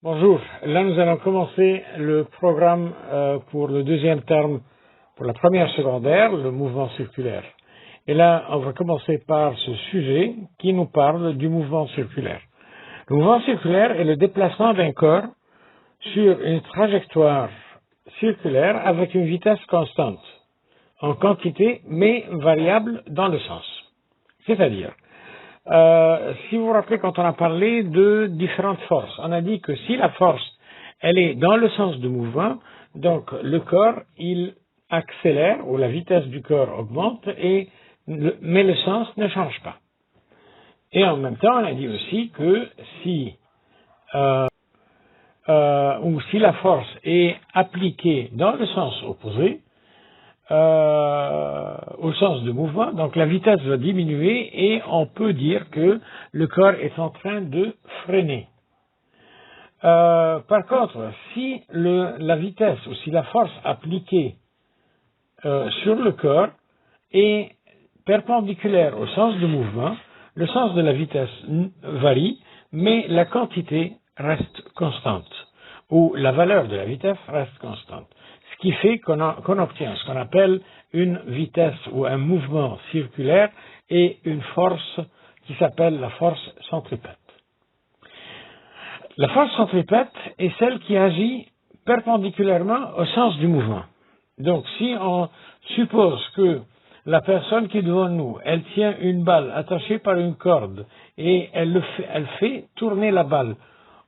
Bonjour, là nous allons commencer le programme pour le deuxième terme, pour la première secondaire, le mouvement circulaire. Et là, on va commencer par ce sujet qui nous parle du mouvement circulaire. Le mouvement circulaire est le déplacement d'un corps sur une trajectoire circulaire avec une vitesse constante, en quantité, mais variable dans le sens. C'est-à-dire, si vous vous rappelez, quand on a parlé de différentes forces, on a dit que si la force, elle est dans le sens du mouvement, donc le corps, il accélère, ou la vitesse du corps augmente, mais le sens ne change pas. Et en même temps, on a dit aussi que si la force est appliquée dans le sens opposé, au sens de mouvement, donc la vitesse va diminuer et on peut dire que le corps est en train de freiner. Par contre, si la vitesse ou si la force appliquée sur le corps est perpendiculaire au sens du mouvement, le sens de la vitesse varie, mais la quantité reste constante, ou la valeur de la vitesse reste constante. Ce qui fait qu'on obtient ce qu'on appelle une vitesse ou un mouvement circulaire et une force qui s'appelle la force centripète. La force centripète est celle qui agit perpendiculairement au sens du mouvement. Donc si on suppose que la personne qui est devant nous, elle tient une balle attachée par une corde et elle fait tourner la balle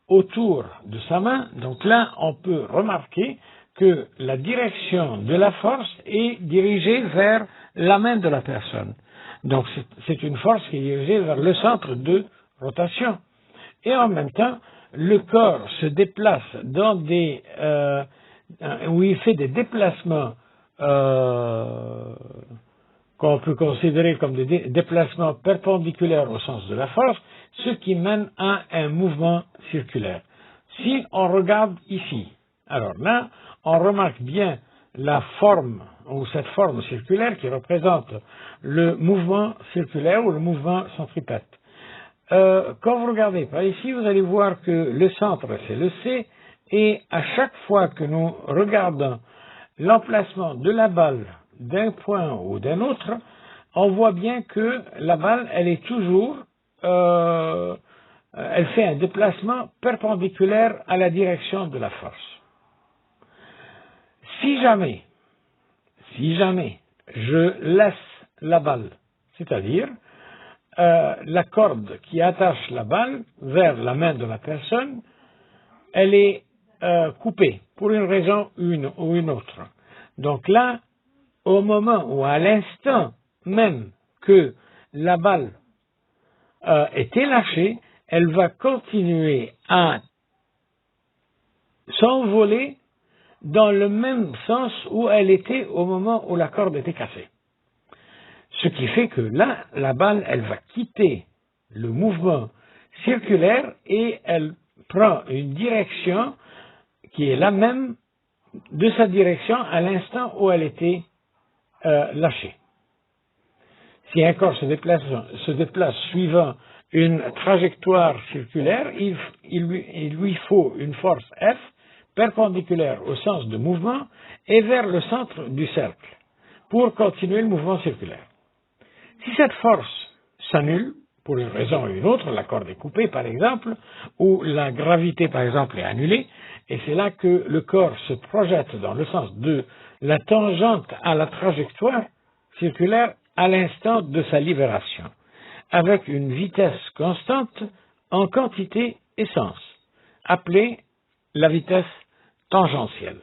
autour de sa main, donc là on peut remarquer que la direction de la force est dirigée vers la main de la personne. Donc c'est une force qui est dirigée vers le centre de rotation. Et en même temps, le corps se déplace dans où il fait des déplacements qu'on peut considérer comme des déplacements perpendiculaires au sens de la force, ce qui mène à un mouvement circulaire. Si on regarde ici, alors là, on remarque bien la forme, ou cette forme circulaire qui représente le mouvement circulaire ou le mouvement centripète. Quand vous regardez par ici, vous allez voir que le centre, c'est le C, et à chaque fois que nous regardons l'emplacement de la balle d'un point ou d'un autre, on voit bien que la balle, elle est toujours, elle fait un déplacement perpendiculaire à la direction de la force. Si jamais je laisse la balle, c'est-à-dire la corde qui attache la balle vers la main de la personne, elle est coupée pour une raison ou une autre. Donc là, au moment ou à l'instant même que la balle était lâchée, elle va continuer à s'envoler dans le même sens où elle était au moment où la corde était cassée. Ce qui fait que là, la balle, elle va quitter le mouvement circulaire et elle prend une direction qui est la même de sa direction à l'instant où elle était lâchée. Si un corps se déplace suivant une trajectoire circulaire, il lui faut une force F perpendiculaire au sens de mouvement et vers le centre du cercle pour continuer le mouvement circulaire. Si cette force s'annule, pour une raison ou une autre, la corde est coupée par exemple, ou la gravité par exemple est annulée, et c'est là que le corps se projette dans le sens de la tangente à la trajectoire circulaire à l'instant de sa libération, avec une vitesse constante en quantité et sens, appelée la vitesse tangentielle.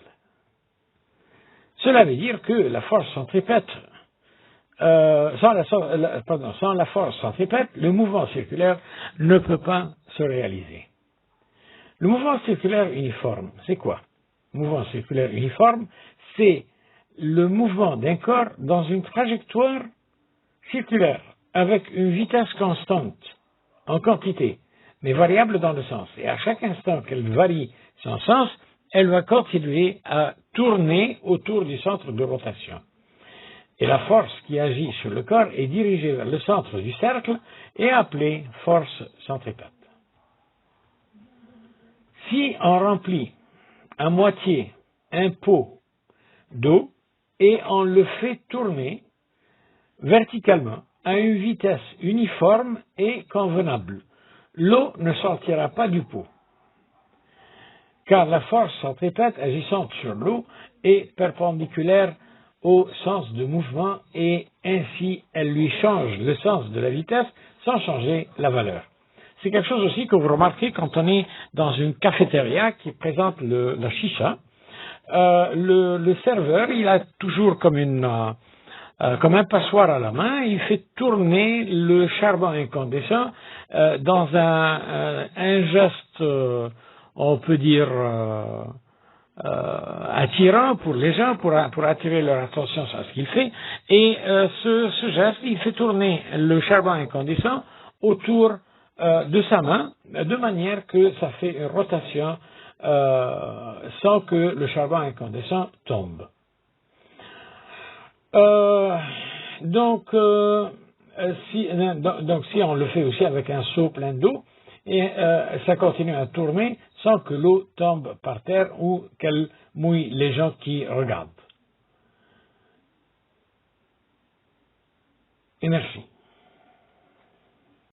Cela veut dire que la force centripète, sans la force centripète, le mouvement circulaire ne peut pas se réaliser. Le mouvement circulaire uniforme, c'est quoi? Le mouvement circulaire uniforme, c'est le mouvement d'un corps dans une trajectoire circulaire avec une vitesse constante en quantité, mais variable dans le sens. Et à chaque instant qu'elle varie son sens, elle va continuer à tourner autour du centre de rotation. Et la force qui agit sur le corps est dirigée vers le centre du cercle et appelée force centripète. Si on remplit à moitié un pot d'eau et on le fait tourner verticalement à une vitesse uniforme et convenable, l'eau ne sortira pas du pot, car la force centripète agissante sur l'eau est perpendiculaire au sens de mouvement et ainsi elle lui change le sens de la vitesse sans changer la valeur. C'est quelque chose aussi que vous remarquez quand on est dans une cafétéria qui présente la chicha. Le serveur, il a toujours comme un passoire à la main, il fait tourner le charbon incandescent dans un geste, on peut dire, attirant pour les gens, pour attirer leur attention sur ce qu'il fait. Et ce geste, il fait tourner le charbon incandescent autour de sa main, de manière que ça fait une rotation sans que le charbon incandescent tombe. Donc, si on le fait aussi avec un seau plein d'eau, et ça continue à tourner sans que l'eau tombe par terre ou qu'elle mouille les gens qui regardent. Et merci.